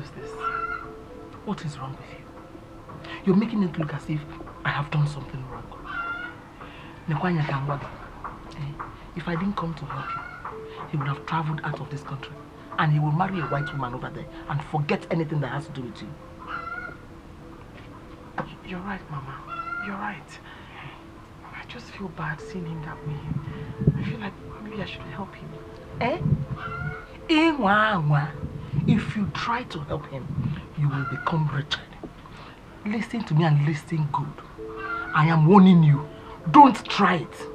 is this? What is wrong with you? You're making it look as if I have done something wrong. If I didn't come to help you, he would have traveled out of this country and he will marry a white woman over there and forget anything that has to do with you. You're right, Mama. You're right. I just feel bad seeing him that way. I feel like maybe I should help him. If you try to help him, you will become wretched. Listen to me and listen good. I am warning you. Don't try it.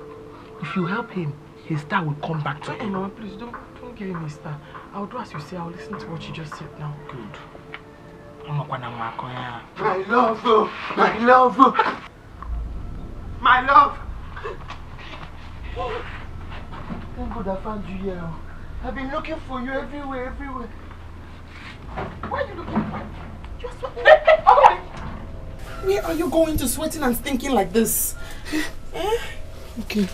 If you help him, his star will come back to him. Mama, please don't give him his star. I'll do as you say. I'll listen to what you just said now. Good. My love, my love, my love. Thank God I found you here. I've been looking for you everywhere. Why are you looking for me? Just Where are you going to sweating and stinking like this? Okay.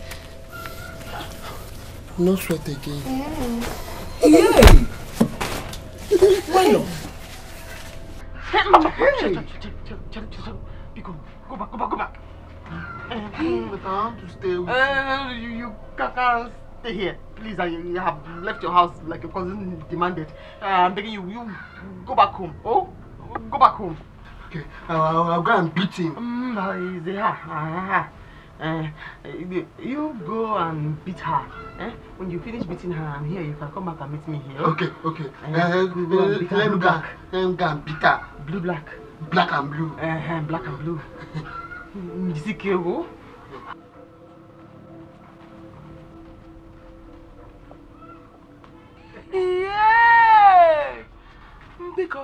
No sweat again. Yay! Why not? Hey! Go back. But I want to stay with you can't stay here. Please, you have left your house like your cousin demanded. I'm begging you, go back home. Oh? Go back home. Okay, I'll go and beat him. You go and beat her. When you finish beating her, I'm here. You can come back and meet me here. Okay. Let me go and beat her. Blue, black. Black and blue. Black and blue. Go. Yeah! Biko.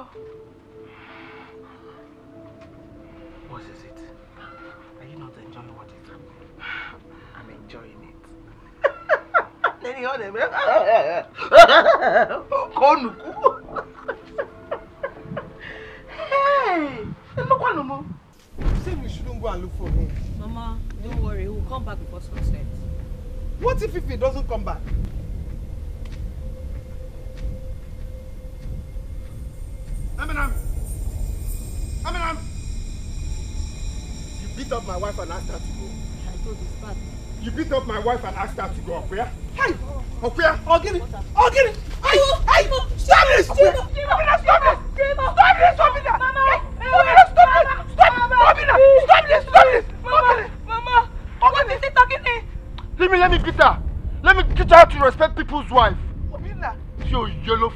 What is it? Are you not enjoying what is happening? I'm enjoying it. Hey! Look no more. Say we shouldn't go and look for him. Mama, don't worry, we'll come back before sunset. What if he doesn't come back? Aminam! You beat up my wife and asked her to go. I told you, it's bad. You beat up my wife and asked her to go up where? Hey! Up where? I'll get it! Hey! Stop this! Stop this! Mama! What is he talking to? Let me beat her. Let me teach her to respect people's wife. Obinna. So yellow.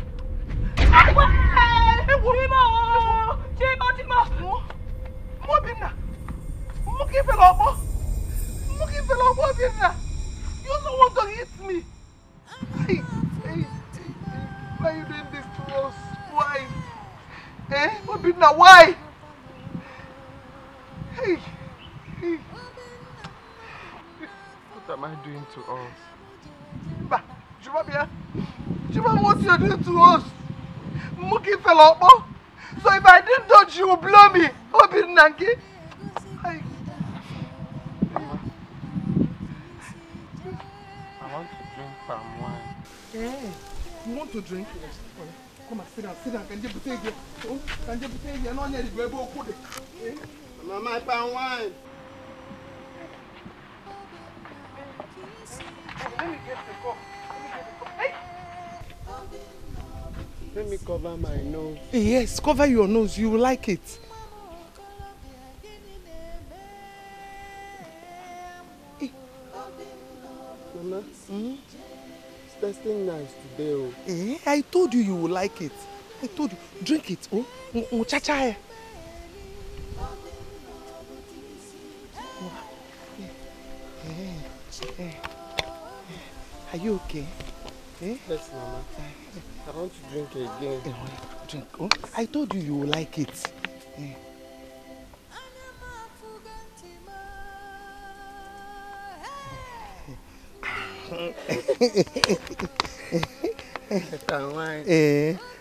You also want to hit me. Hey, why are you doing this to us? Why? Obinna, why? Hey. What am I doing to us? Juma, what you doing to us? Muki fell up. So if I didn't touch you, will blow me. Obinna. Hey. I want to drink palm wine. You want to drink? Yes. Come on, sit down. Can you put it here? Can you put it here? No, need to go put it. My palm wine. Let me get the cup. Hey! Let me cover my nose. Yes, cover your nose. You will like it. Mama, it's tasting nice today. I told you will like it. I told you. Drink it. Muchacha. Are you okay? Yes, Mama. I want to drink again. Drink. I told you will like it.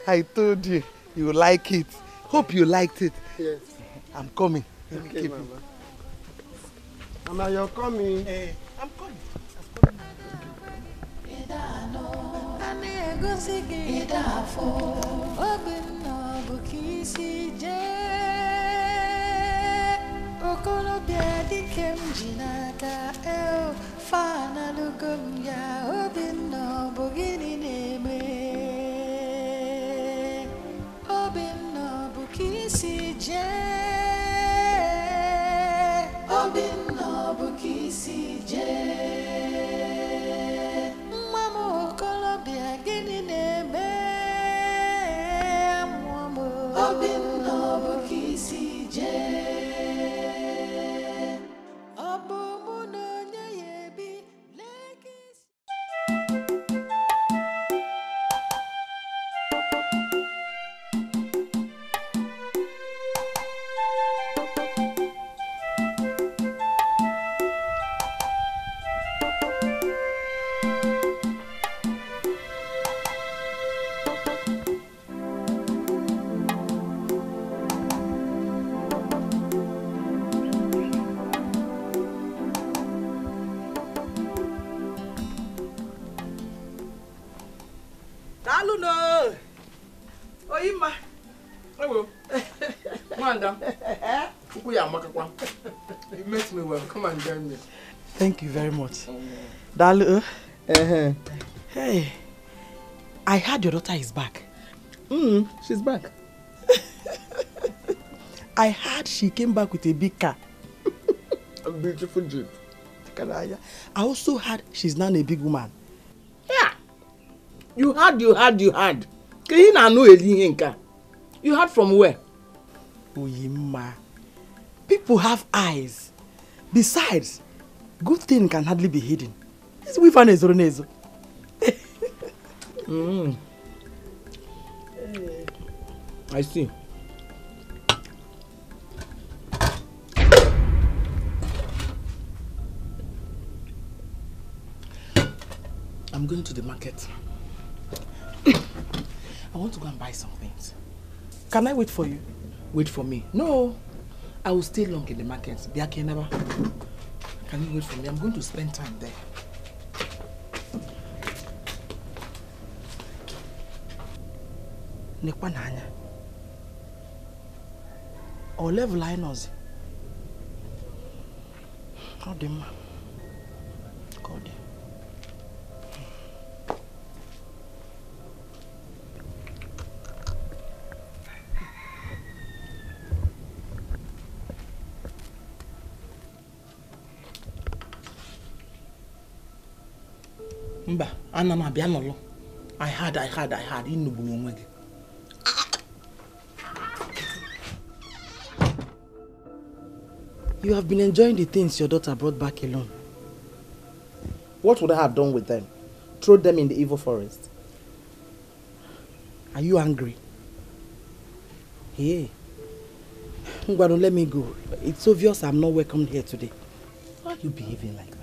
I told you will like it. Hope you liked it. Yes. I'm coming. Okay, Mama. Mama, you're coming. I'm coming. bukisi je okolo biadi kemjinaka el fana lugum ya obinno bugini neme obinno bukisi je obinno bukisi je You met me well. Come and join me. Thank you very much. Dalu. Hey, I heard your daughter is back. She's back. I heard she came back with a big car. A beautiful jeep. I also heard she's now a big woman. Yeah. You heard. You heard from where? Oyima. People have eyes. Besides, good thing can hardly be hidden. This weaver is Ronezo. I see. I'm going to the market. I want to go and buy some things. Can I wait for you? Wait for me? No. I will stay long in the market. Can you wait for me? I'm going to spend time there. Nekwananya. Or level I knows. God him. God. Mba, Anama Bianolo. I heard. You have been enjoying the things your daughter brought back alone. What would I have done with them? Throw them in the evil forest. Are you angry? Hey. Ngwano, let me go. It's obvious I'm not welcome here today. Why are you behaving like that?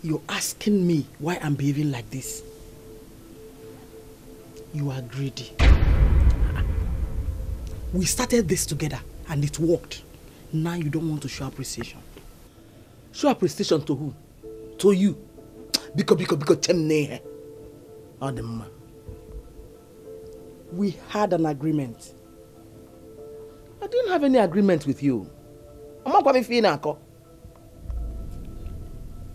You're asking me why I'm behaving like this. You are greedy. We started this together and it worked. Now you don't want to show appreciation. Show appreciation to who? To you. Because Chinyere. Oh, the man. We had an agreement. I didn't have any agreement with you. I'm not going to be.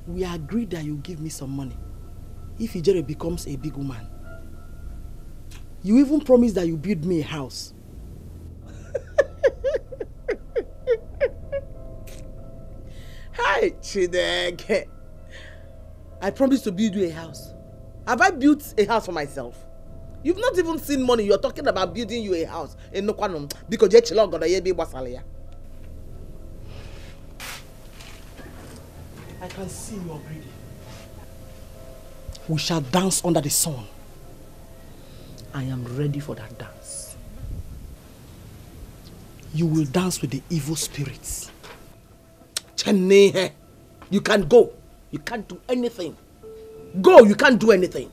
We agreed that you give me some money if Ijere becomes a big woman. You even promised that you build me a house. Hi, Dikeh. I promised to build you a house. Have I built a house for myself? You've not even seen money. You're talking about building you a house in Nokwanum because you're chilling on the basalia. I can see you are greedy. We shall dance under the sun. I am ready for that dance. You will dance with the evil spirits. Chinyere, you can't go. You can't do anything. Go, you can't do anything.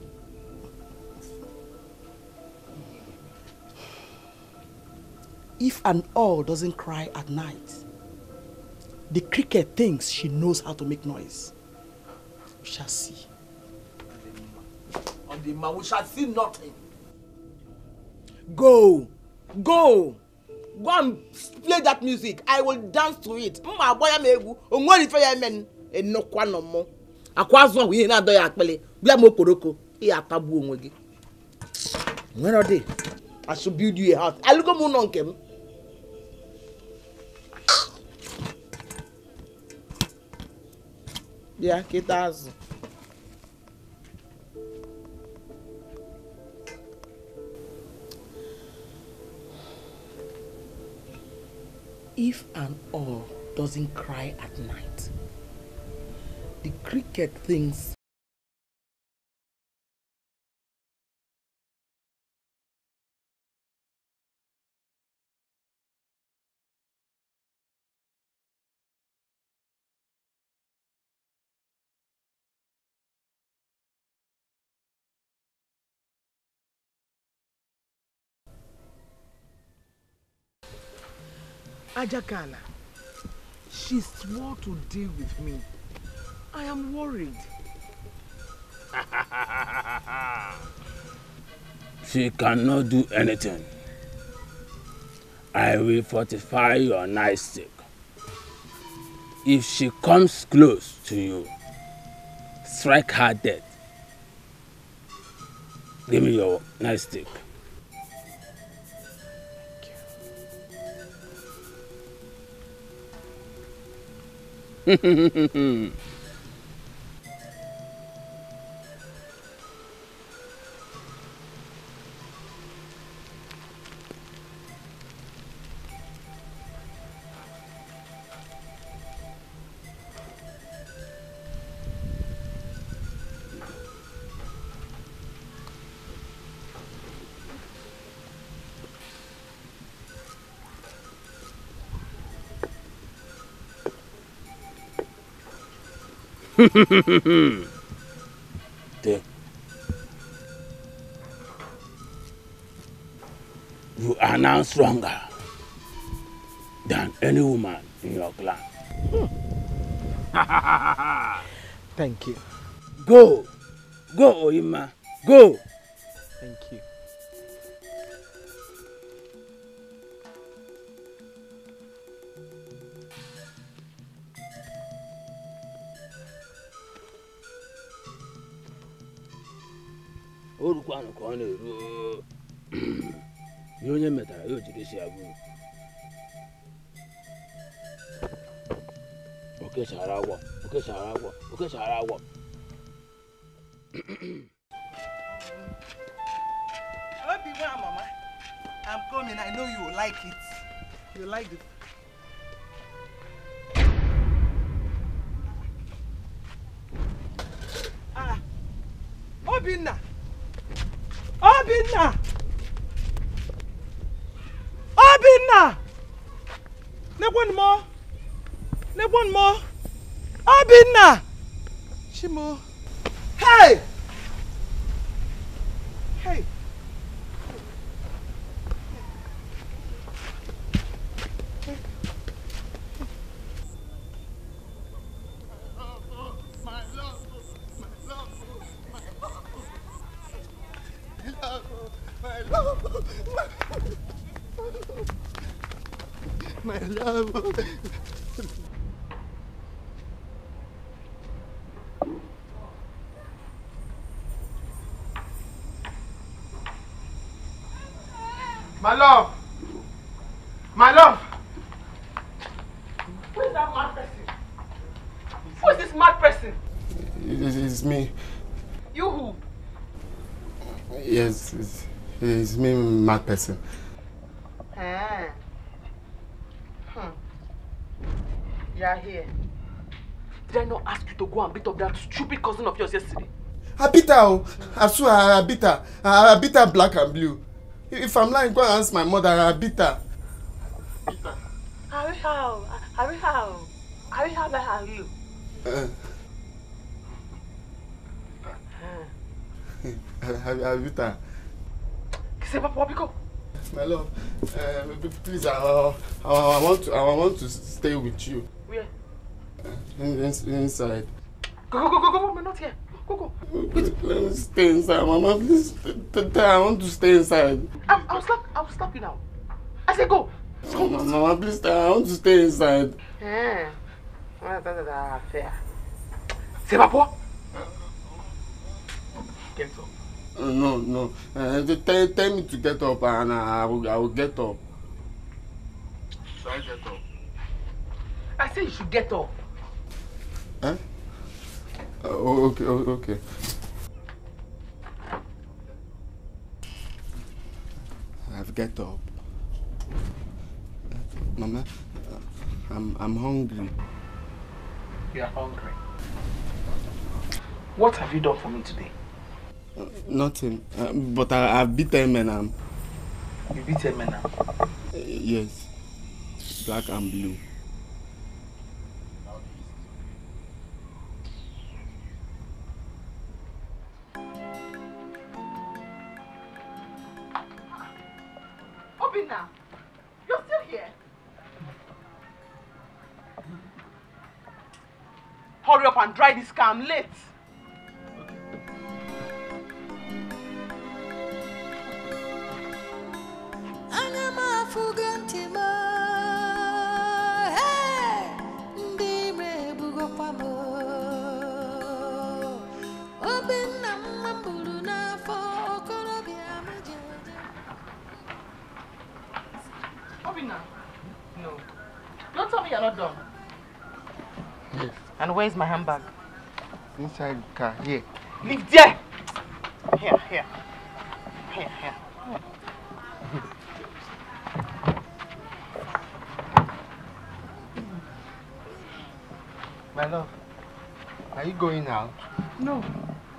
If an owl doesn't cry at night, the cricket thinks she knows how to make noise. We shall see. Odima, we shall see nothing. Go. Go. Go and play that music. I will dance to it. Mma boya megu. Onwori fe ya men enokwa no mo. Akwa zo we na do ya akpele. Bia mo poroko. E atabu onwe gi. When are they? I should build you a house. I look at mo nonkem. Yeah, kitas. If an owl doesn't cry at night, the cricket thinks Ajakala, she swore to deal with me. I am worried. She cannot do anything. I will fortify your nightstick. If she comes close to you, strike her dead. Give me your nightstick. There. You are now stronger than any woman in your clan. Thank you. Go! Go, Oima! Go! Thank you. Orukwano ka ọ na-eru ihe onye metara ya ojiri si abụ okechara agwọ Obiwa, Mama. I'm coming. I know you will like it. You like it. Obinna! Obinna! Obinna! One more. Obinna! Shimo. Hey! Hey! My love. My love. My love. Who is that mad person? Who is this mad person? It's me. You who? Yes, it's me, mad person. You are here. Did I not ask you to go and beat up that stupid cousin of yours yesterday? I beat her. I swear I beat her. I beat her black and blue. If I'm lying, go and ask my mother. I beat her. How are you? I beat her. My love, please, I want to stay with you. Where? Inside. Go, we're not here. Go. Let me stay inside, Mama. Please, I want to stay inside. I'll stop you now. I say go. Mama, please, I want to stay inside. Fair. C'est pas quoi? Get up. No. Tell me to get up and I will get up. Should I get up? I say you should get up. Huh? Okay. I've get up. Mama, I'm hungry. You are hungry. What have you done for me today? Nothing. But I've beaten men. You beat a man. Yes. Black and blue. Obina, you're still here. Hurry up and dry this car. I'm late. No. Don't tell me you're not done. Yes. And where's my handbag? Inside the car. Here. Leave there! Here. My love, are you going out? No,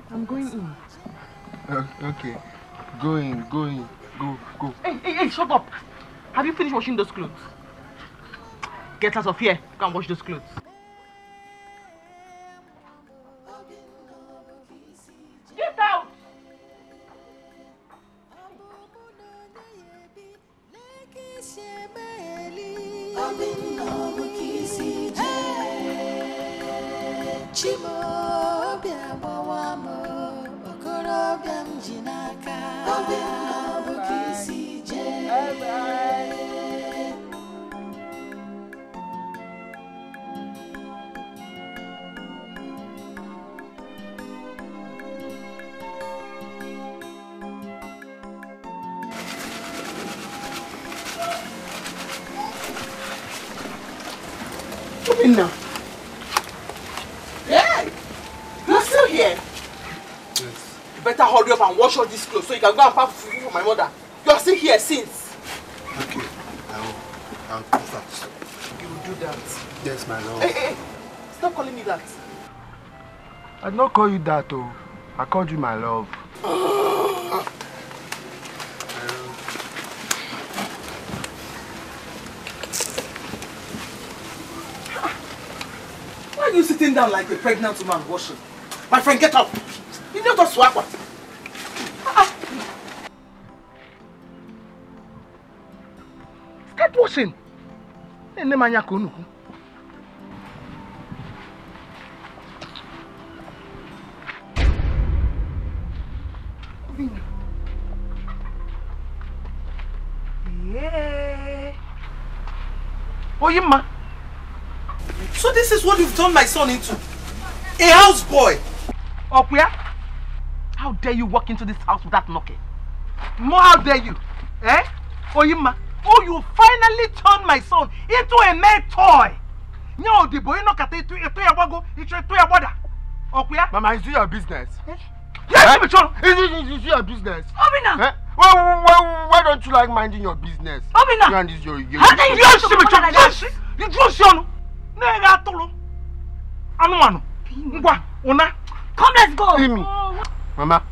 I'm going in. Okay. Go in. Go. Hey, shut up! Have you finished washing those clothes? Get out of here. Go and wash those clothes. Get out! Now. Yeah, you're still here. Yes. You better hurry up and wash all these clothes so you can go and pack food for my mother. You're still here since. Okay, I'll do that. You will do that. Yes, my love. Hey, stop calling me that. I did not call you that, oh. I called you my love. Why are you sitting down like a pregnant woman washing? My friend, get up! You need to swap what? Start washing! Yeah. Oh, you ma. So this is what you've turned my son into? A houseboy? Okuya? How dare you walk into this house without knocking? More, how dare you? Eh? Oyima? Oh, you finally turned my son into a male toy! No, the boy no kata itu ya wago, itu ya wada. Okuya? Mama, is it your business? Yes, Michon! Is it your business? Obina! Eh? Why don't you like minding your business? Obina! You and this your How can you do Michon? You do Sion! Nega tolo. Anu. Ngwa, una. Come, let's go. See me. Mama,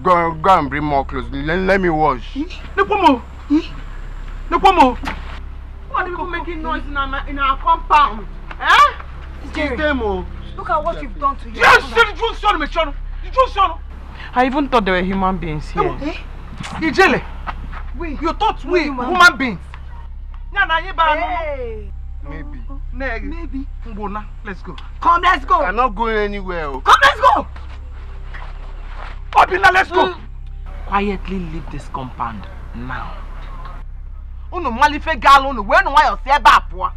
go and bring more clothes. Let me wash. No pomo. What are you making noise in our compound? Eh? Jerry, look at what you've done to you. Yes, I even thought they were human beings here. Ijele, you thought we human beings? Hey. Maybe. Mbona, let's go. Come, let's go. I'm not going anywhere. Come, let's go. Obinna, let's go. Quietly leave this compound now. Unu malife gal unu when why you say bapwa.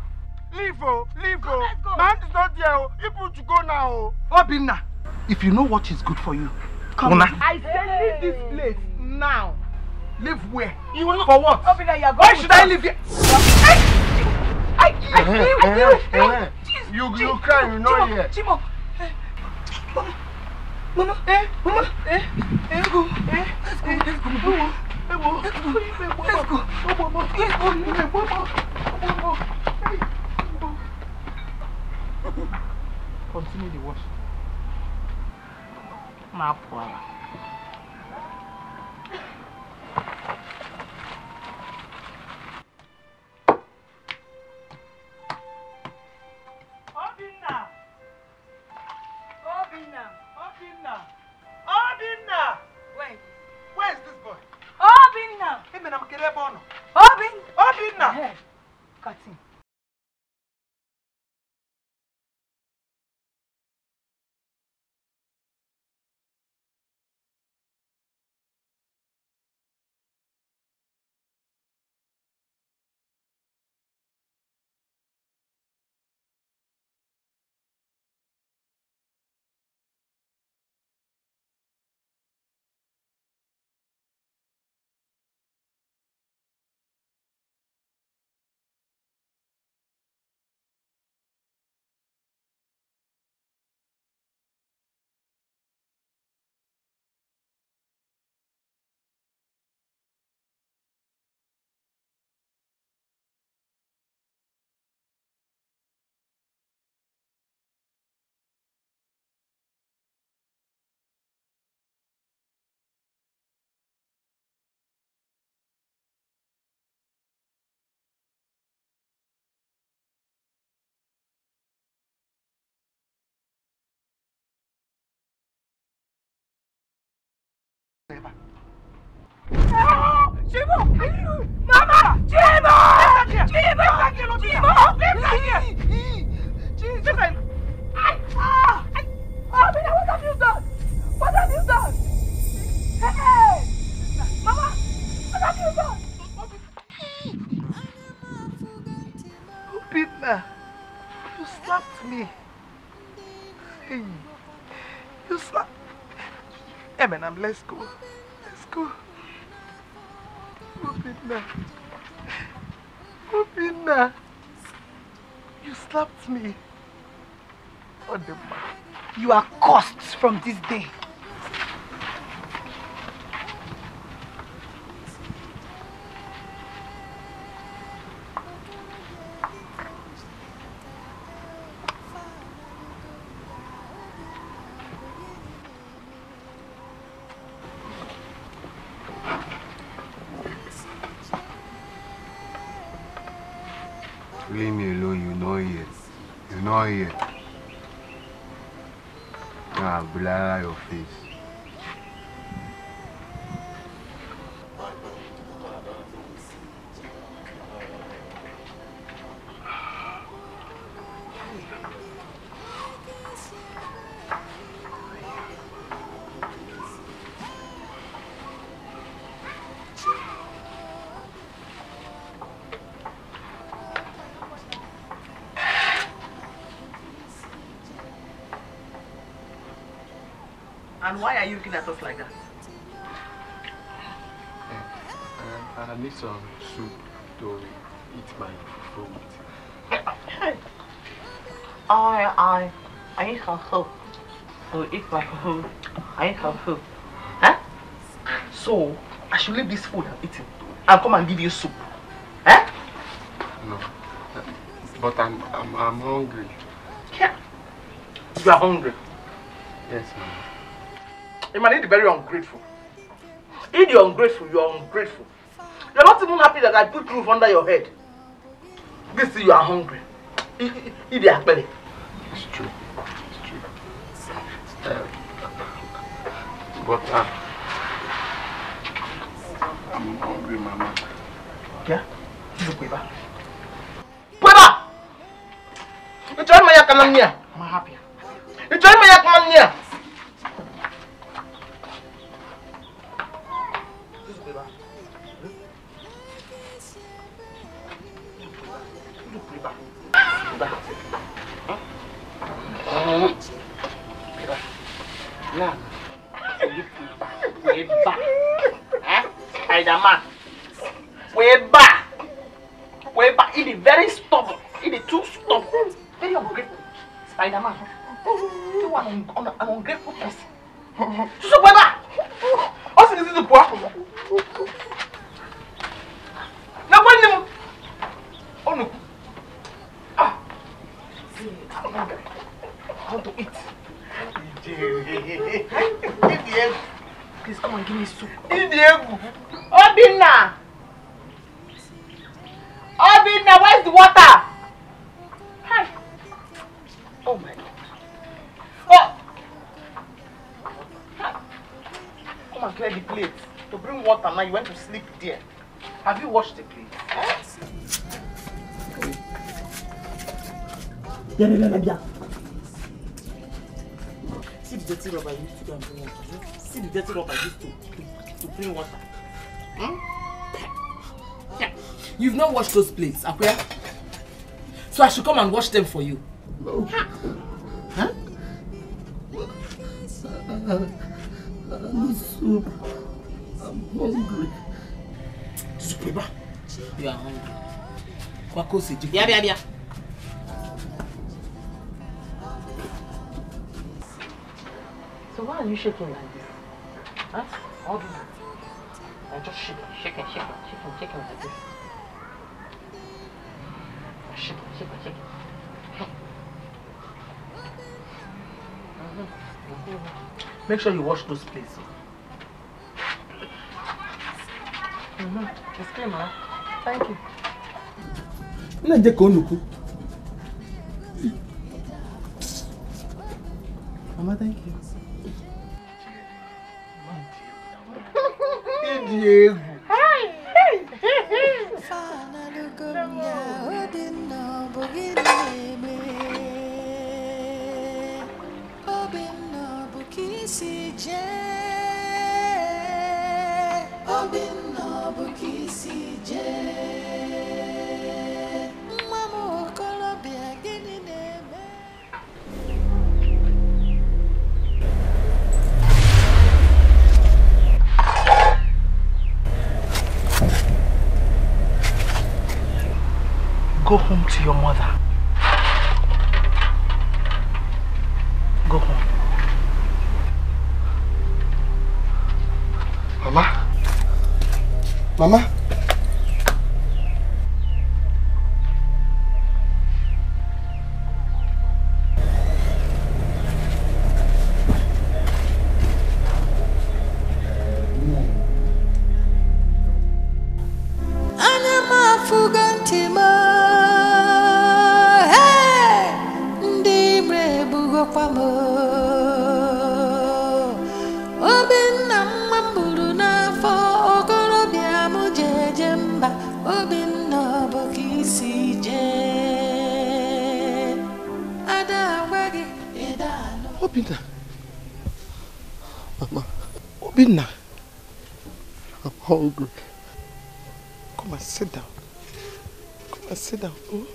Leave, man is not there. People to go now. Obinna, if you know what is good for you, come on. I say leave this place now. Live where? You will for what? Obinna, you are going. Why should I live here? You cry, you know here. Chimo. Mama, let's go. Continue the wash. My poor. Obinna! Where is this boy? Obinna! Hey, man, I'm Kelebono. Obinna! Hey, cut him. Chimo! Mama! Chimo! Obinna, what have you done? What have you done? Hey! Mama! What have you done? Obinna, you slapped me. Hey, you slapped. Hey, man, let's go. Let's go. Obinna, you slapped me. What the man? You are cursed from this day. Leave me alone, you know here. You know here. Now blur your face. And why are you looking at us like that? I need some soup to eat my food. I need some soup to eat my food. I need some soup. Huh? So, I should leave this food and eat it and come and give you soup. Huh? No. But I'm hungry. Yeah. You are hungry? Yes, ma'am. You might be very ungrateful. If you're ungrateful, you're ungrateful. You're not even happy that I put roof under your head. This is you are hungry. Eat the akpele. It's true. It's true. But I'm hungry, Mama. Yeah? This is Kweba. Kweba! You join my yakamania. I'm happy. You join my yakamania. Way back. It is very stubborn. It is too stubborn. Very ungrateful. Spider-Man. You are an ungrateful person. So, way back. What's this the poor? Now, when you. Oh, no. Ah. How to eat? Please come and give me soup. Obinna! Obinna, where's the water? Hi. Oh my God. Oh! Hi. Come and clear the plate. To bring water now, you went to sleep there. Have you washed the plate? Yeah. See the dirty rubber I used to go and bring water. See the dirty rubber I used to bring water. Yeah. You've not washed those plates, Akuya. So I should come and wash them for you. No. Huh? Soup. I'm hungry. Soup, you are hungry. Kwako seji. Bia. So why are you shaking like this? Huh? All this. I'm just shaking like this. Shaking. Make sure you wash those plates. It's clean, man. Thank you. Mama, thank you. Go home to your mother. Go home. Mama? Obinna, I'm hungry. Come and sit down. Oh.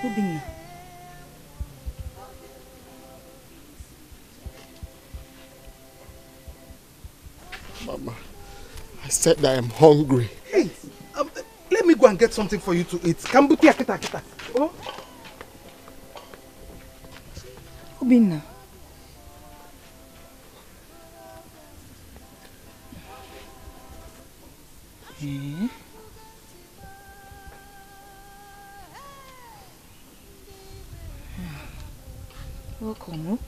Obinna. Mama, I said that I'm hungry. Hey, let me go and get something for you to eat. Kambuti akita. Oh. Obinna. Welcome.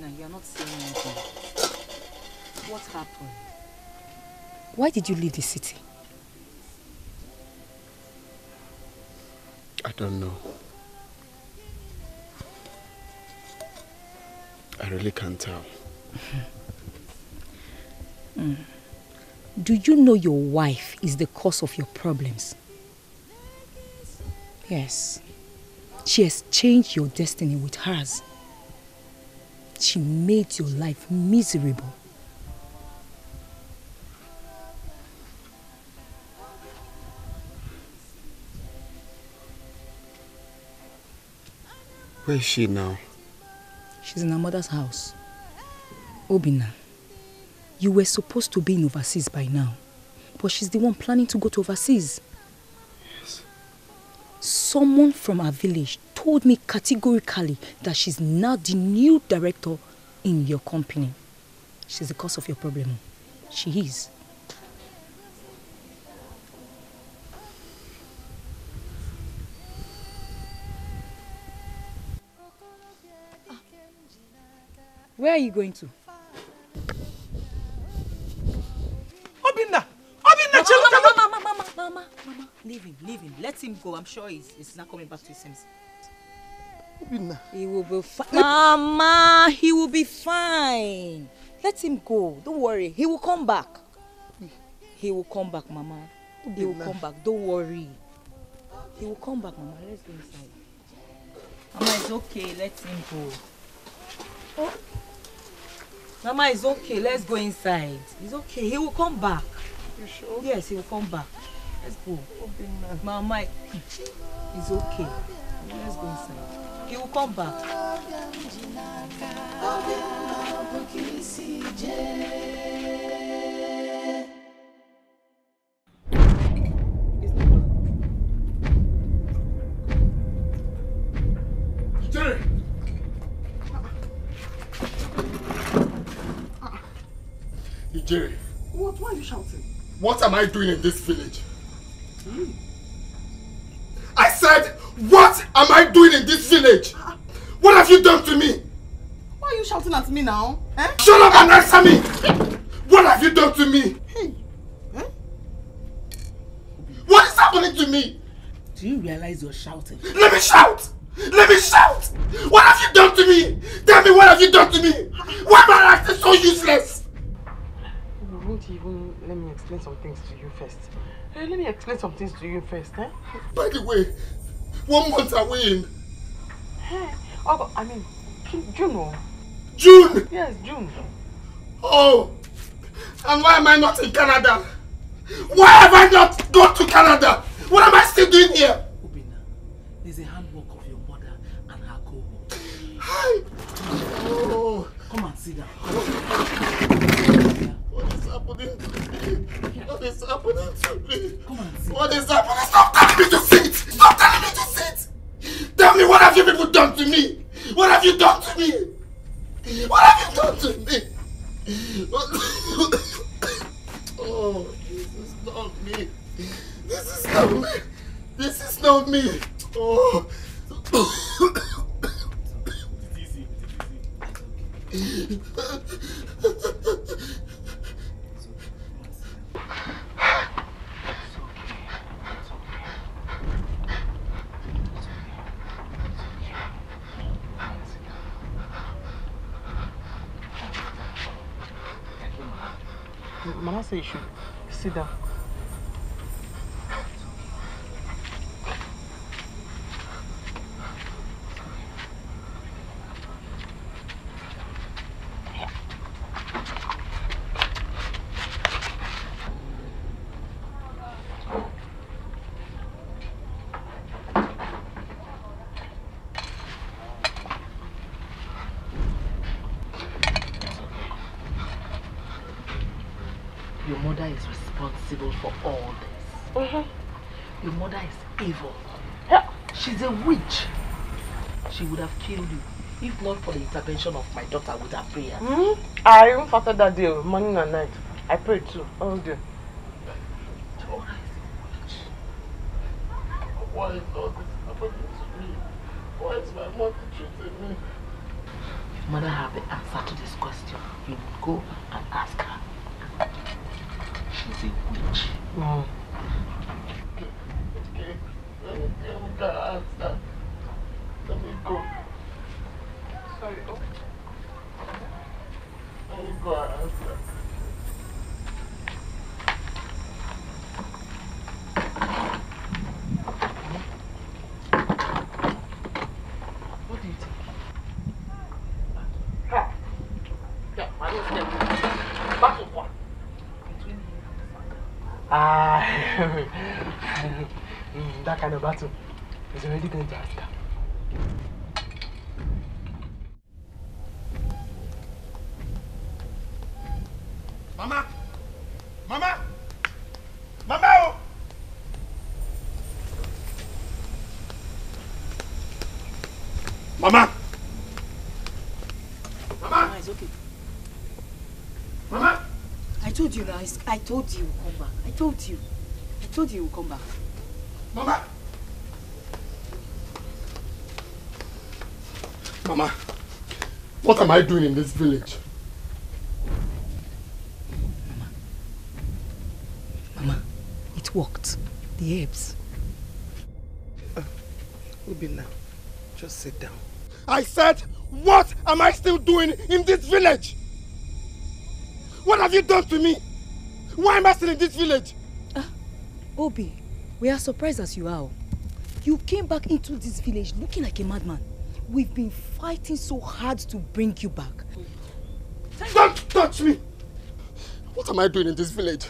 Obinna, you are not saying anything. What happened? Why did you leave the city? I don't know. I really can't tell. Do you know your wife is the cause of your problems? Yes. She has changed your destiny with hers. She made your life miserable. Where is she now? She's in her mother's house. Obinna, you were supposed to be in overseas by now. But she's the one planning to go to overseas. Yes. Someone from our village told me categorically that she's now the new director in your company. She's the cause of your problem. She is. Where are you going to? Obinna! Obinna! Mama, leave him. Let him go. I'm sure he's not coming back to his senses. Obinna. He will be fine. Mama, he will be fine. Let him go. Don't worry. He will come back. He will come back, Mama. He will come back. Don't worry. He will come back, Mama. Let's go inside. Mama, it's okay. Let him go. Oh. Mama, it's okay. Let's go inside. It's okay. He will come back. You sure? Yes, he will come back. Let's go. Obinna. Mama, it's okay. Let's go inside. He will come back. Jerry. What? Why are you shouting? What am I doing in this village? I said, what am I doing in this village? What have you done to me? Why are you shouting at me now? Eh? Shut up and answer me! What have you done to me? Hey. Eh? What is happening to me? Do you realize you're shouting? Let me shout! Let me shout! What have you done to me? Tell me, what have you done to me? Why am I acting so useless? You won't even let me explain some things to you first. Let me explain some things to you first, eh? By the way, 1 month are we in? Hey, August, I mean, June. June? Yes, June. Oh, and why am I not in Canada? Why have I not gone to Canada? What am I still doing here? Obinna, there's a handwork of your mother and her cohort. Hi. Oh. Come and sit down. What is happening to me? What is happening to me? Come and sit. What is happening? Stop telling me to sit! Stop telling me to sit! Tell me, what have you people done to me? What have you done to me? What have you done to me? Oh, this is not me. This is not me. This is not me. Oh. Easy. Mama said you should sit down. Your mother is responsible for all this. Your mother is evil. She's a witch. She would have killed you if not for the intervention of my daughter with her prayers. I even fasted that day, morning and night. I prayed too, all day. Why is all this happening to me? Why is my mother treating me? mother have the answer to this question, you would go and ask her. She's a witch. No. Let me go. Sorry, oh. Let me go and answer. What do you think? Yeah, I don't care. Back of what? That kind of battle is already going to happen. Mama! Mama! Mama! Mama! Mama! It's okay. Mama! I told you now. I told you will come back. I told you. I told you will come back. Mama! Mama, what am I doing in this village? Mama, it worked. The herbs. Obinna, just sit down. I said, what am I still doing in this village? What have you done to me? Why am I still in this village? Obi, we are surprised as you are. You came back into this village looking like a madman. We've been fighting so hard to bring you back. Don't touch me! What am I doing in this village?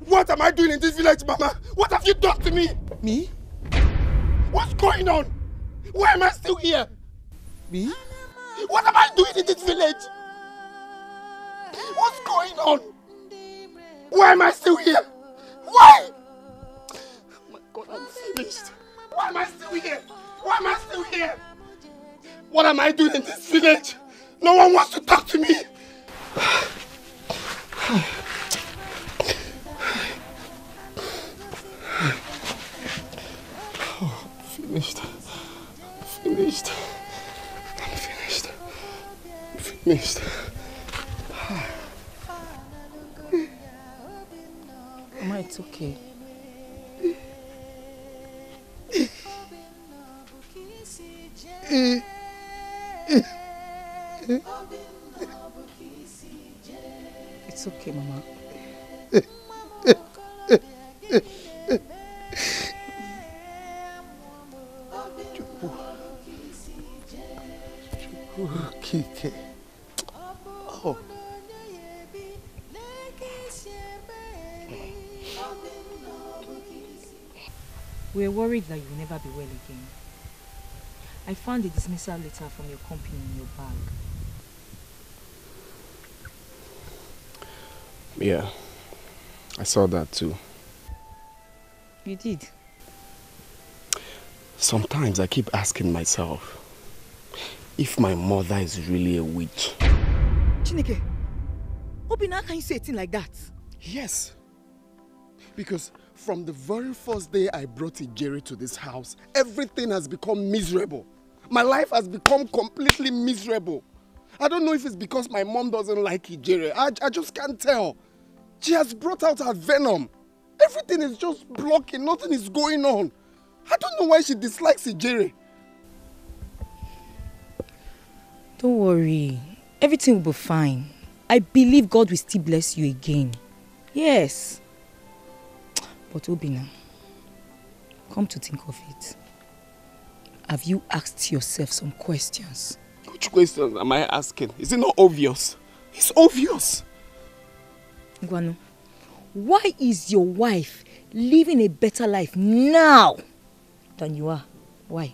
What am I doing in this village, Mama? What have you done to me? Me? What's going on? Why am I still here? Me? What am I doing in this village? What's going on? Why am I still here? Why? Oh my God, I'm finished. Why am I still here? Why am I still here? What am I doing in this village? No one wants to talk to me. Oh, finished. Finished. I'm finished. Finished. Mama, it's okay. It's okay, Mama. Kike. Oh. We're worried that you'll never be well again. I found a dismissal letter from your company in your bag. Yeah, I saw that too. You did? Sometimes I keep asking myself if my mother is really a witch. Chineke, Obinna, how can you say a thing like that? Yes. Because from the very first day I brought Chinyere to this house, everything has become miserable. My life has become completely miserable. I don't know if it's because my mom doesn't like Chinyere. I just can't tell. She has brought out her venom. Everything is just blocking. Nothing is going on. I don't know why she dislikes Chinyere. Don't worry. Everything will be fine. I believe God will still bless you again. Yes. But Obinna, come to think of it, have you asked yourself some questions? Which questions am I asking? Is it not obvious? It's obvious. Guano, why is your wife living a better life now than you are? Why?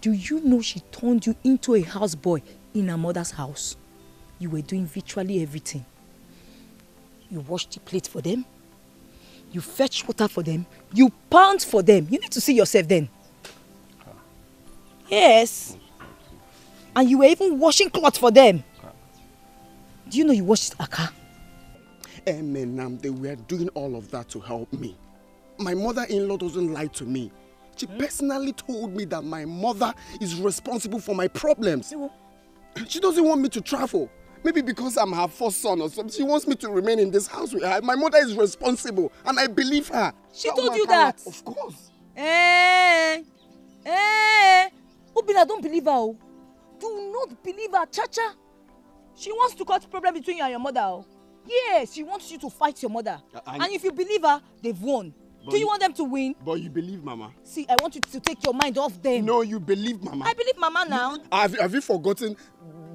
Do you know she turned you into a houseboy in her mother's house? You were doing virtually everything. You washed the plate for them. You fetch water for them. You pound for them. You need to see yourself then. Yes. And you were even washing clothes for them. Do you know you washed a car? They were doing all of that to help me. My mother-in-law doesn't lie to me. She personally told me that my mother is responsible for my problems. She doesn't want me to travel. Maybe because I'm her first son or something. She wants me to remain in this house with her. My mother is responsible and I believe her. She told you that? Of course. Obina, don't believe her. Do not believe her, Chacha. She wants to cause problem between you and your mother. Yes, she wants you to fight your mother. And if you believe her, they've won. Do you want them to win? But you believe Mama. See, I want you to take your mind off them. No, you believe Mama. I believe Mama now. Have you forgotten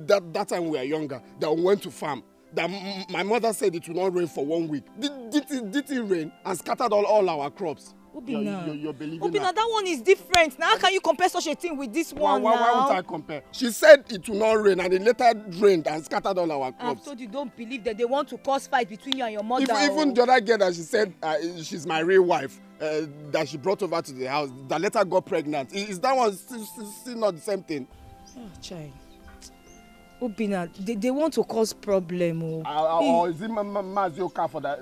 that time we were younger, that we went to farm, that my mother said it will not rain for 1 week? Did it rain and scattered all our crops? Obina, you're believing Obina, that one is different. Now how can you compare such a thing with this one now? Why won't I compare? She said it will not rain and it later rained and scattered all our crops. I've told you, don't believe that they want to cause fight between you and your mother. Even the other girl that she said she's my real wife, that she brought over to the house, that later got pregnant. Is that one still not the same thing? Oh, child. Obina, they want to cause problem. Or is it Mazioka for that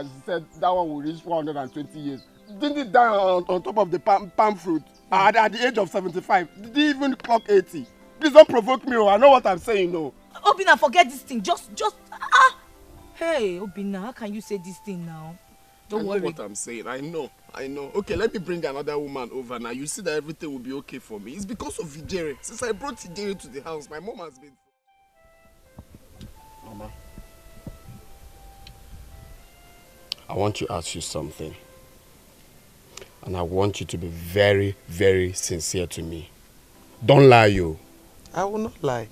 she said that one will reach 420 years? Didn't it die on top of the palm fruit at the age of 75? Did he even clock 80? Please don't provoke me. I know what I'm saying. No. Obina, forget this thing. Just Hey, Obina, how can you say this thing now? Don't worry. I know what I'm saying. I know. Okay, let me bring another woman over now. You see that everything will be okay for me. It's because of Chinyere. Since I brought Chinyere to the house, my mom has been... Mama, I want to ask you something. And I want you to be very, very sincere to me. Don't lie, you. I will not lie.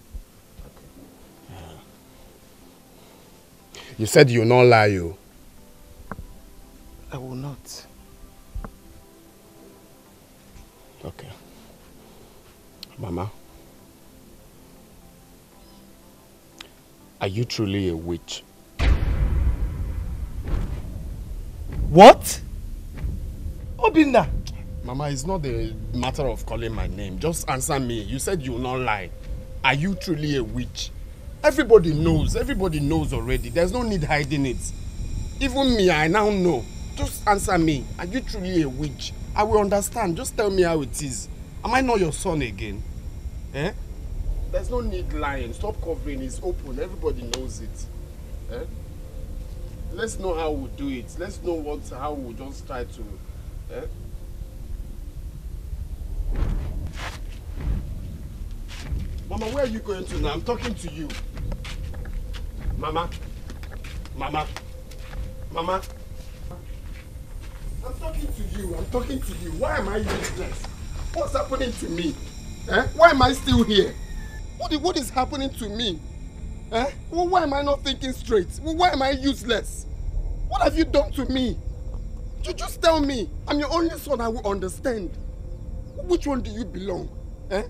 You said you will not lie, you. I will not. Okay. Mama, are you truly a witch? What? Obina! Mama, it's not a matter of calling my name. Just answer me. You said you will not lie. Are you truly a witch? Everybody knows. Everybody knows already. There's no need hiding it. Even me, I now know. Just answer me. Are you truly a witch? I will understand. Just tell me how it is. Am I not your son again? Eh? There's no need lying. Stop covering. It's open. Everybody knows it. Eh? Let's know how we'll do it. Let's know how we'll just try to... Eh? Mama, where are you going to now? I'm talking to you. Mama. I'm talking to you. Why am I useless? What's happening to me? Eh? Why am I still here? What is happening to me? Eh? Well, why am I not thinking straight? Well, why am I useless? What have you done to me? You just tell me. I'm your only son. I will understand. Which one do you belong? Eh?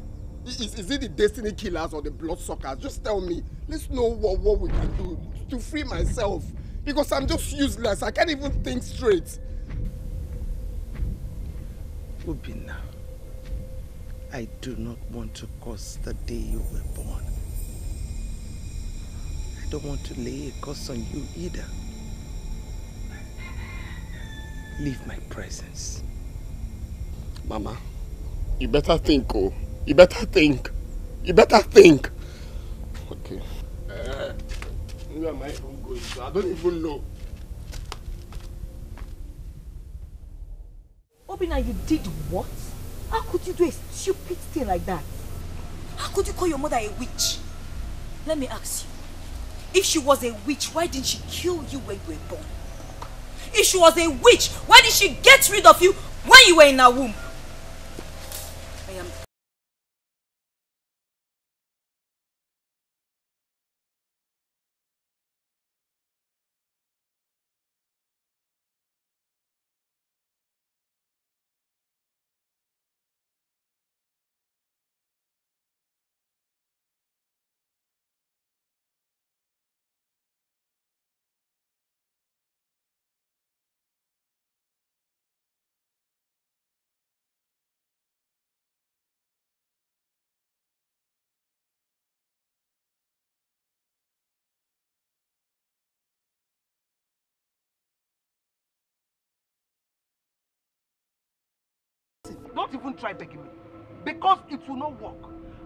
Is it the destiny killers or the bloodsuckers? Just tell me. Let's know what we can do to free myself. Because I'm just useless. I can't even think straight. Obina, I do not want to curse the day you were born. I don't want to lay a curse on you either. Leave my presence. Mama, you better think, oh. You better think. Okay. Where am I even going? I don't even know. Obina, you did what? How could you do a stupid thing like that? How could you call your mother a witch? Let me ask you. If she was a witch, why didn't she kill you when you were born? If she was a witch, why did she get rid of you when you were in her womb? I am... Don't even try begging me, because it will not work.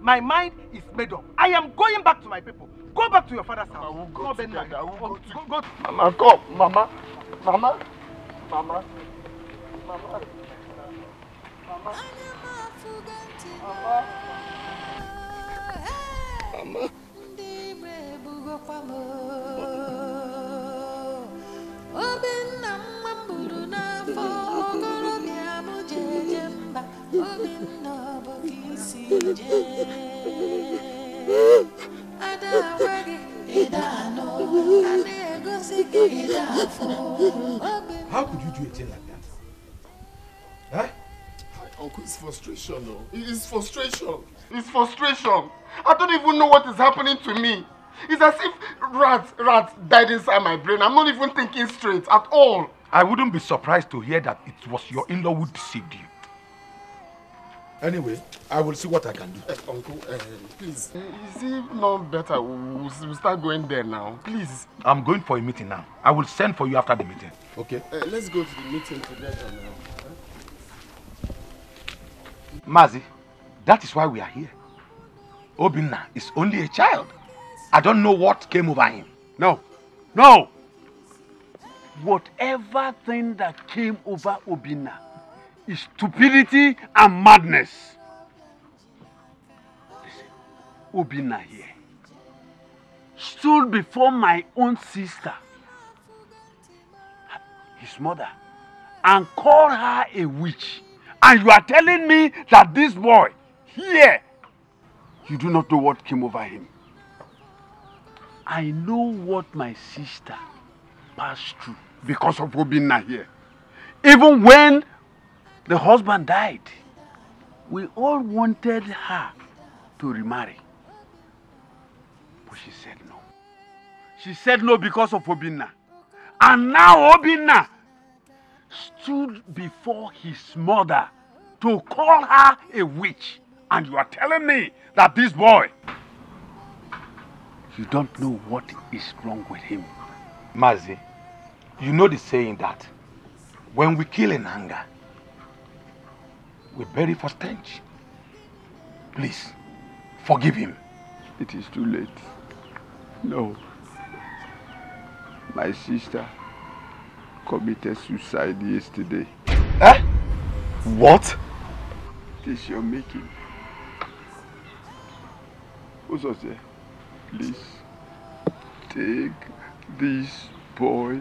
My mind is made up. I am going back to my people. Go back to your father's house. I will go No, together. I will go go, to... go. Mama, come. Mama. Mama. Mama. Mama. Mama. Mama. How could you do a thing like that? Huh? Uncle, it's frustration, no. It's frustration. It's frustration. I don't even know what is happening to me. It's as if rats died inside my brain. I'm not even thinking straight at all. I wouldn't be surprised to hear that it was your in-law who deceived you. Anyway, I will see what I can do. Uncle, please, is it not better we'll start going there now? Please. I'm going for a meeting now. I will send for you after the meeting. Okay? Let's go to the meeting together now. Mazi, that is why we are here. Obinna is only a child. I don't know what came over him. No. No! Whatever thing that came over Obinna is stupidity and madness. Listen, Obinna here stood before my own sister, his mother, and called her a witch. And you are telling me that this boy here, you do not know what came over him. I know what my sister passed through because of Obinna here. Even when the husband died, we all wanted her to remarry. But she said no. She said no because of Obinna. And now Obinna stood before his mother to call her a witch. And you are telling me that this boy, you don't know what is wrong with him. Mazi, you know the saying that when we kill in anger, we bury for stench. Please, forgive him. It is too late. No. My sister committed suicide yesterday. Eh? What? It is your making. Uzozie, please take this boy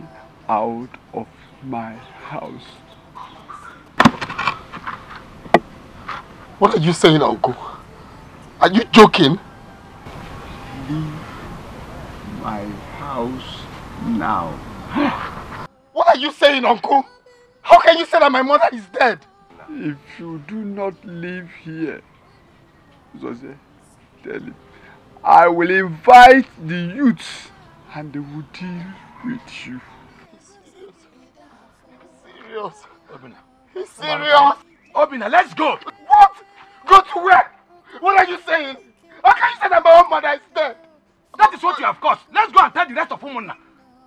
out of my house. What are you saying, Uncle? Are you joking? Leave my house now. What are you saying, Uncle? How can you say that my mother is dead? If you do not live here, Uzozie, tell him, I will invite the youths and they will deal with you. He's serious. Obinna. He's serious. Obinna, let's go. What? Go to where? What are you saying? How can you say that my own mother is dead? That is what you have caused. Let's go and tell the rest of Umunna.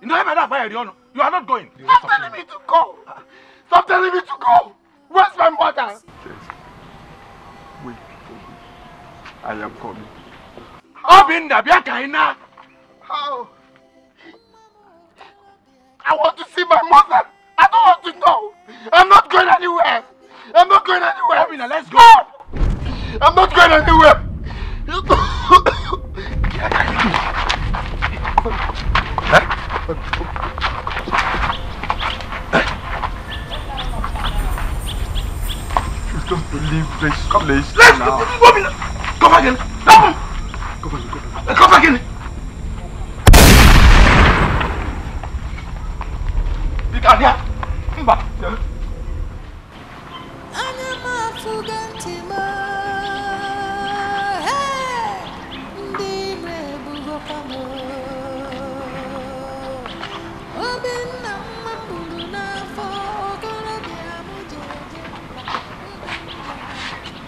You know, you are not going. Stop telling me to go. Stop telling me to go. Where's my mother? Wait, I am coming. Obinna, Biakaina. How? I want to see my mother. I don't want to go. I'm not going anywhere. I'm not going anywhere. Obinna, let's go. I'm not going anywhere. You don't believe this place. Let's now. go. Obinna, come again. Come. Come again. Bikania. Mba.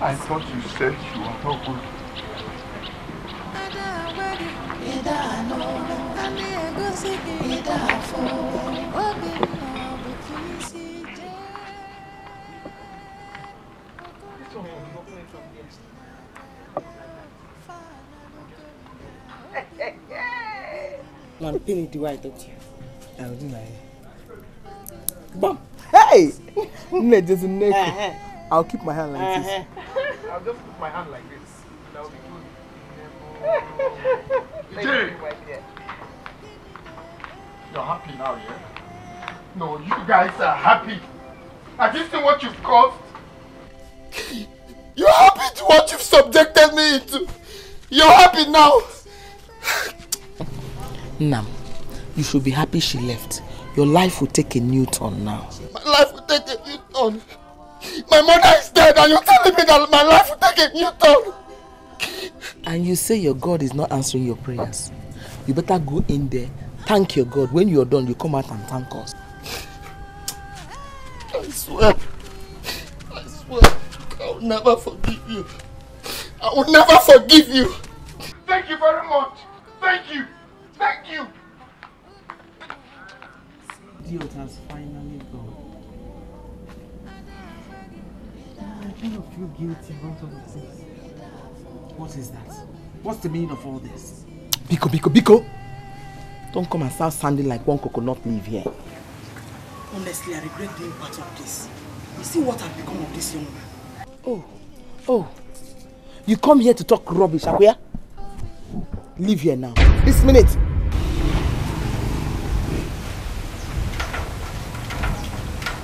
I thought you said you were not good. One penny do I talk to you? I will do my hair. Bam! Hey! There's a neck. I'll keep my hand like this. I'll just put my hand like this. That will be good. Jerry! You're happy now, yeah? No, you guys are happy. Have you seen what you've caused? You're happy to what you've subjected me into. You're happy now. Nam, you should be happy she left. Your life will take a new turn now. My life will take a new turn. My mother is dead and you're telling me that my life will take a new turn. And you say your God is not answering your prayers. You better go in there, thank your God. When you're done, you come out and thank us. I swear, I will never forgive you. I will never forgive you. Thank you very much. Thank you. Thank you. Idiot has finally gone. I kind of feel guilty about all of this. What is that? What's the meaning of all this? Biko! Don't come and start sounding like one coconut leaf here. Honestly, I regret being part of this. You see what has become of this young man? Oh. You come here to talk rubbish, Akuya? Leave here now. This minute.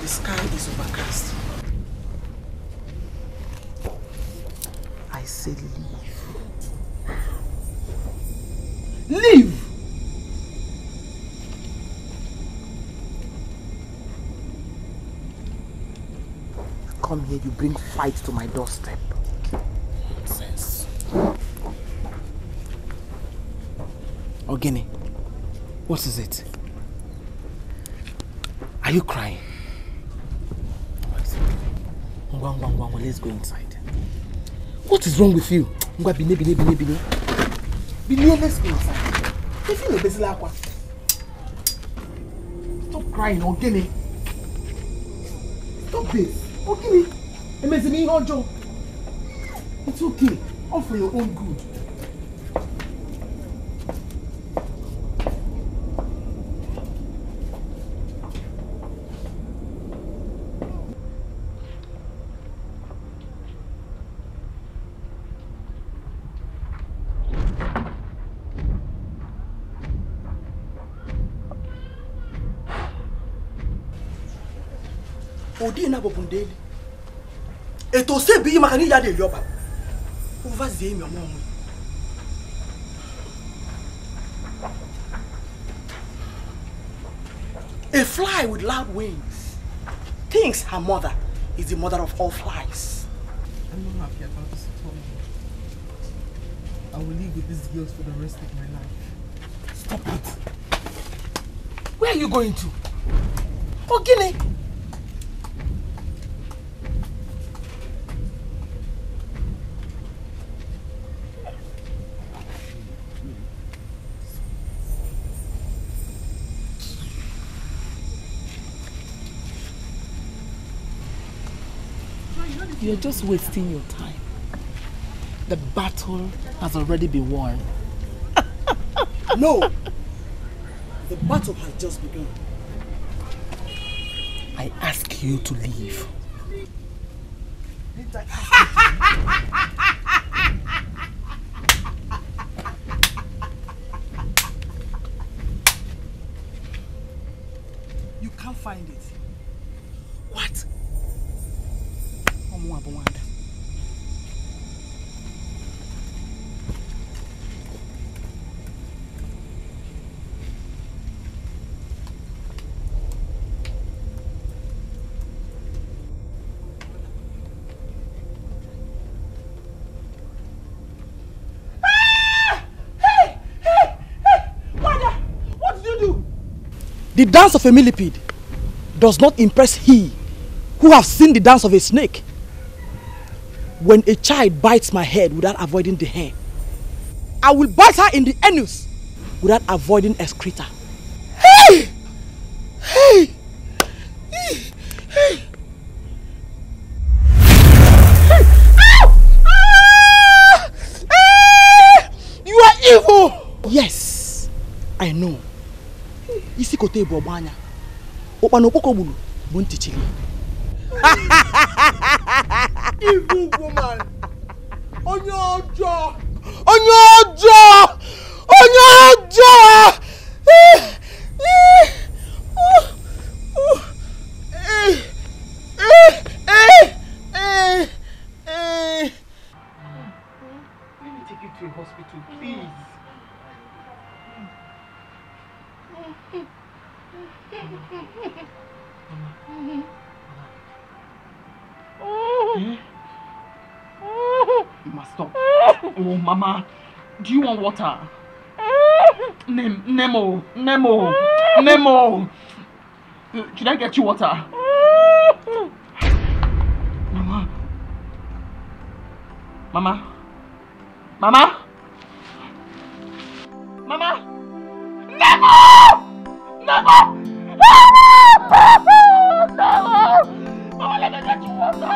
The sky is overcast. I say leave. Leave! Come here, you bring fight to my doorstep. Nonsense. Ogene, what is it? Are you crying? Let's go inside. What is wrong with you? Bine, let's go inside. Stop crying, Ogene. Stop this. Okay, it's okay, all for your own good. Odina bobundeli. Eto se bi makani ya de yoba. Uva zie mi omo omo. A fly with loud wings thinks her mother is the mother of all flies. I'm not happy about this at all. I will live with these girls for the rest of my life. Stop it. Where are you going to? Ogene! You're just wasting your time. The battle has already been won. No! The battle has just begun. I ask you to leave. You can't find it. What? The dance of a millipede does not impress he who have seen the dance of a snake. When a child bites my head without avoiding the hair, I will bite her in the anus without avoiding excreta. Hey! Hey! Hey! You are evil! Yes, I know. kote bụ ọgbanya. Ụkpana okpoko gburu bụ ntichiri. Evil woman. Onye ọjọọ. Onye ọjọọ. Onye ọjọọ. Let me take you to a hospital, please. Mama, stop. Oh, Mama, do you want water? Nemo. Should I get you water? Mama. Nemo! Mama, let me get you water.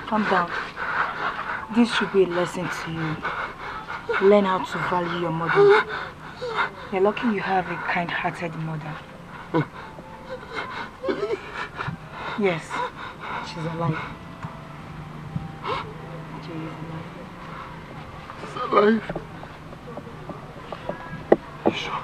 Calm down. This should be a lesson to you. Learn how to value your mother. You're lucky you have a kind-hearted mother. Yes, she's alive. She is alive. She's alive. You sure?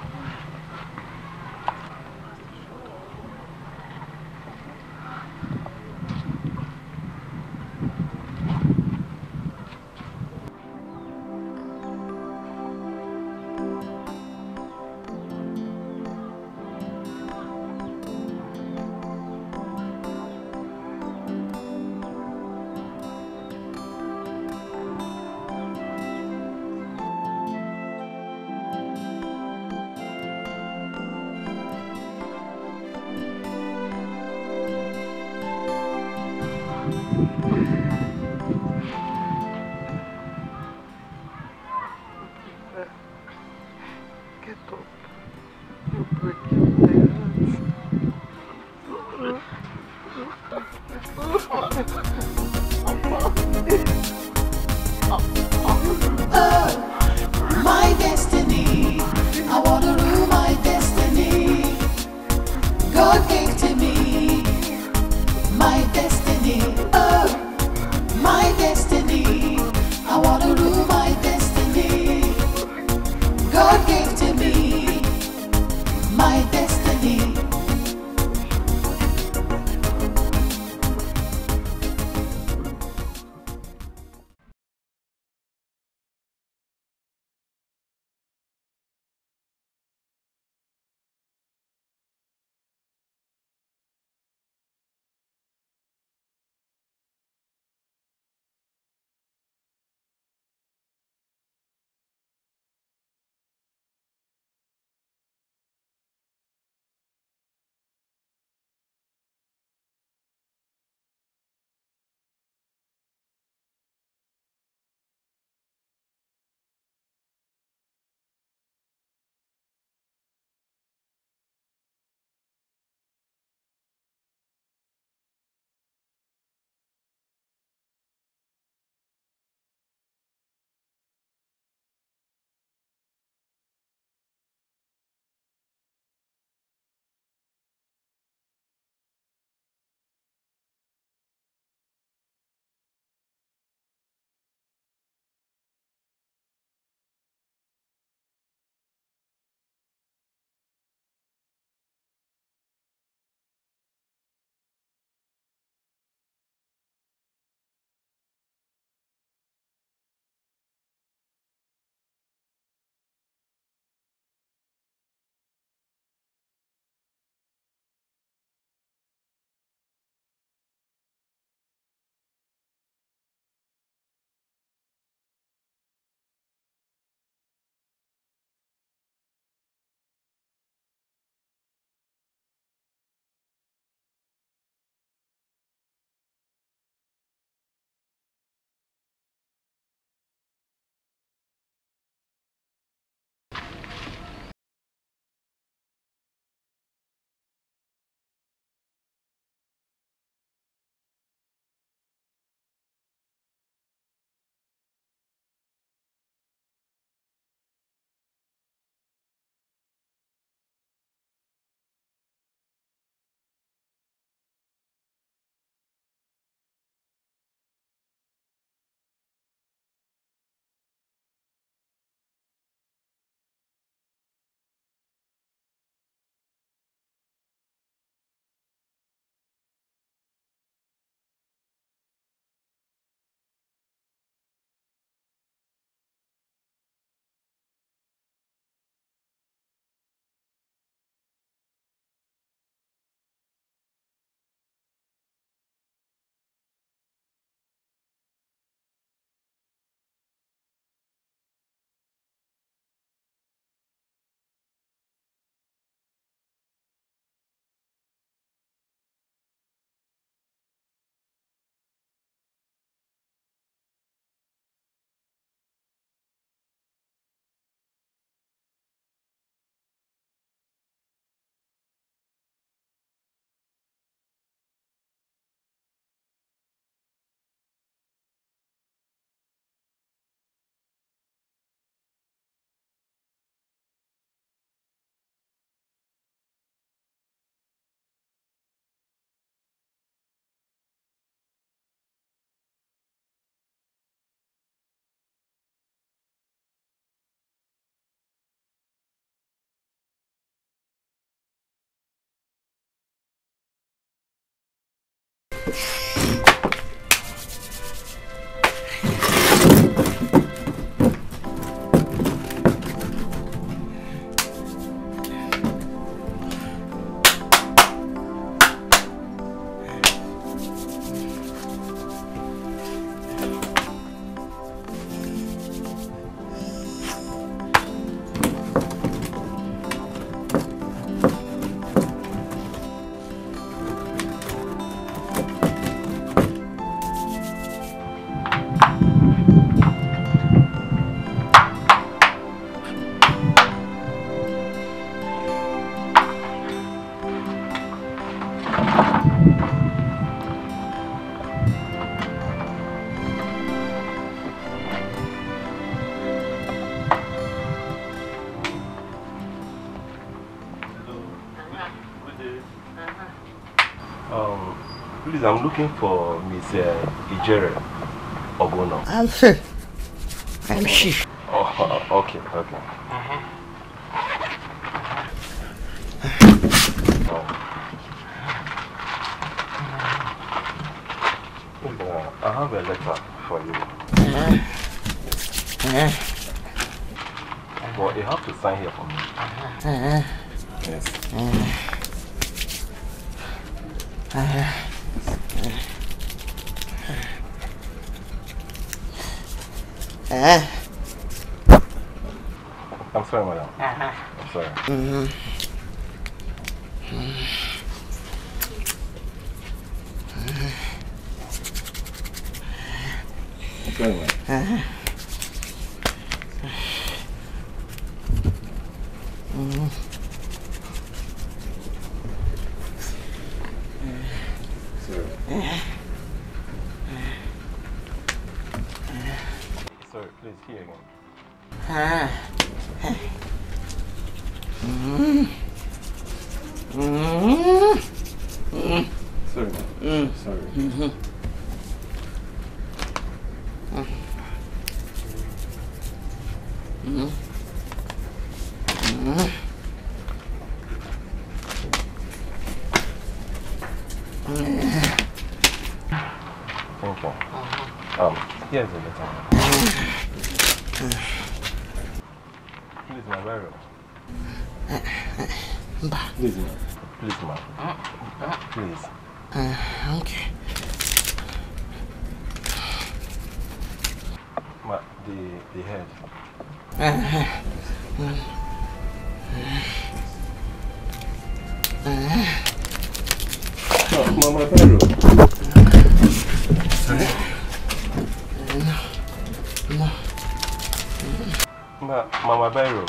Please, I'm looking for Miss Ijere Ogono. I'm she. Oh, okay. I have a letter for you. Well, you have to sign here for me. Yes. I'm sorry, madam. I'm sorry. Sorry, madam. Sorry, please, here again. Sorry, sorry. Thank you. Here's the letter. Please, my barrel. Please, ma. Please, ma. Please. Okay. Ma, the head. No, my barrel. Sorry? No. Mama Bairo.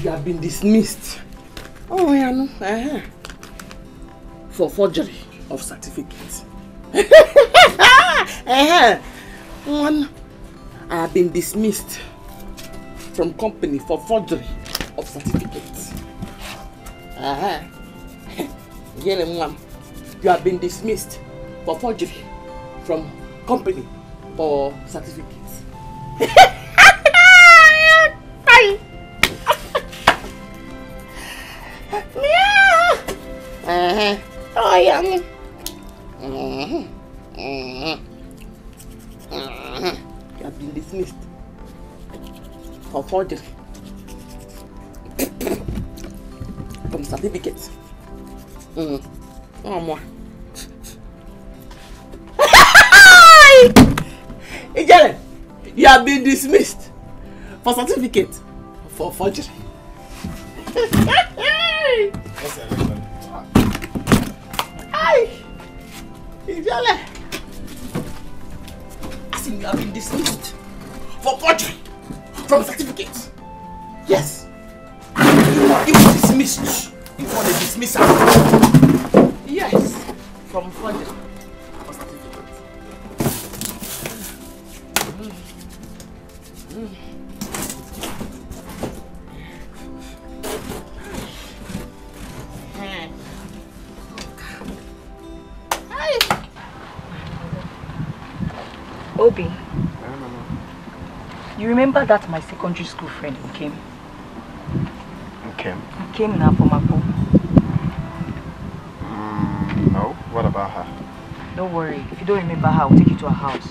You have been dismissed. Oh, yeah, no. For forgery of certificates. One, I have been dismissed from company for forgery of certificates. You have been dismissed for forgery from company for certificates. Oh, yeah. You have been dismissed for forgery from certificates. Oh, more. Ijele, you have been dismissed for certificate for forgery. Ijele, you have been dismissed for forgery from certificates. Yes. You were dismissed. You want a dismissal. Yes. From forgery for certificates. Obi, you remember that my secondary school friend came? He came in her Pomako. No, what about her? Don't worry, if you don't remember her, I'll take you to her house.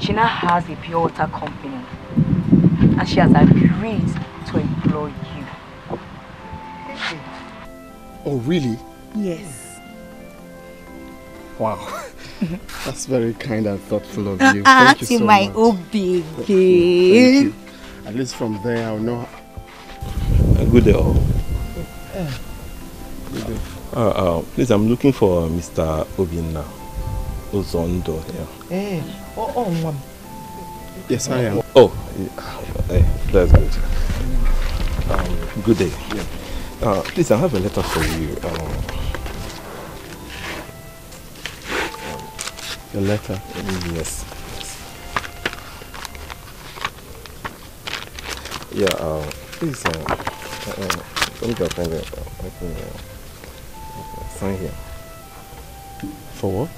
She now has a pure water company and she has agreed to employ you. Oh, really? Yes. Wow. That's very kind and thoughtful of you. Thank you so much. Obi. Thank you. At least from there, I'll know. Good day, all. Good day. Please, I'm looking for Mr. Obinna Uzondo here. Hey, ma'am. Yes, I am. Oh, that's good. Good day. Yeah. Please, I have a letter for you. A letter? Yes. Yeah, please, let me go find it. Sign here. For what?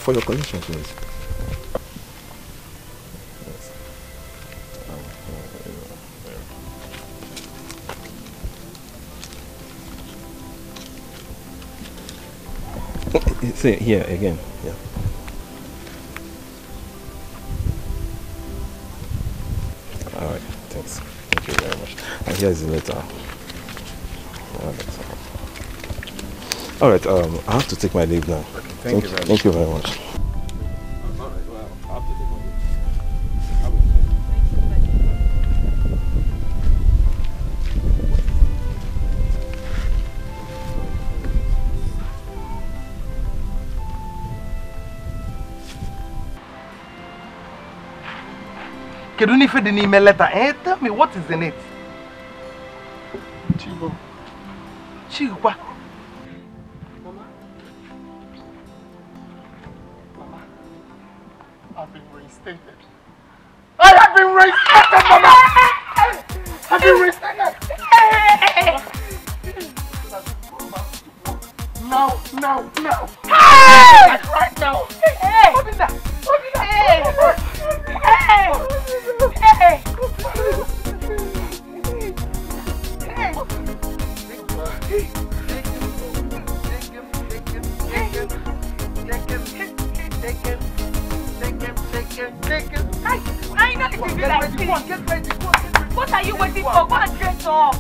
For your collection, please. See here again. Yeah. All right. Thanks. Thank you very much. And here's the letter. All right. I have to take my leave now. Okay. Thank you very much. Thank you very much. All right. Well, I have to take my leave. Kedunife the email letter. Tell me what is in it. Chigo. Chigwa. Mama, I've been reinstated. I have been reinstated, Mama! I've been reinstated! Now! Hey! Like right now! Hey! What is that? Hey! What are you waiting for? Go and dress up.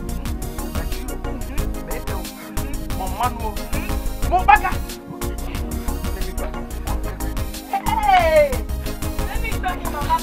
Hey! Let me show you, Mama.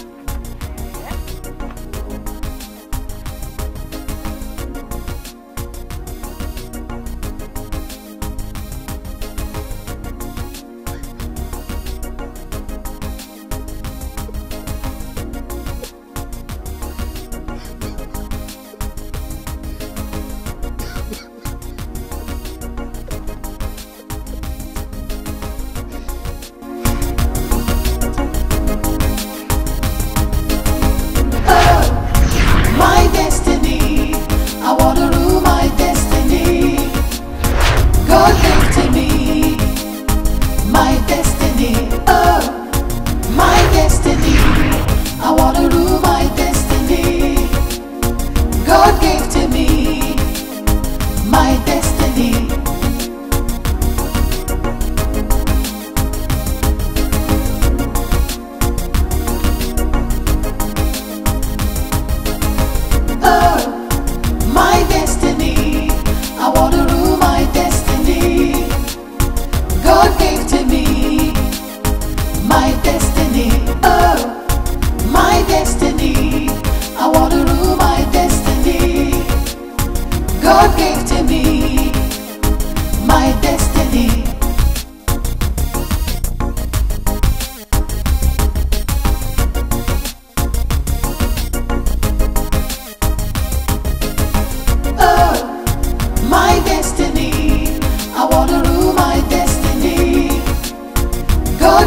God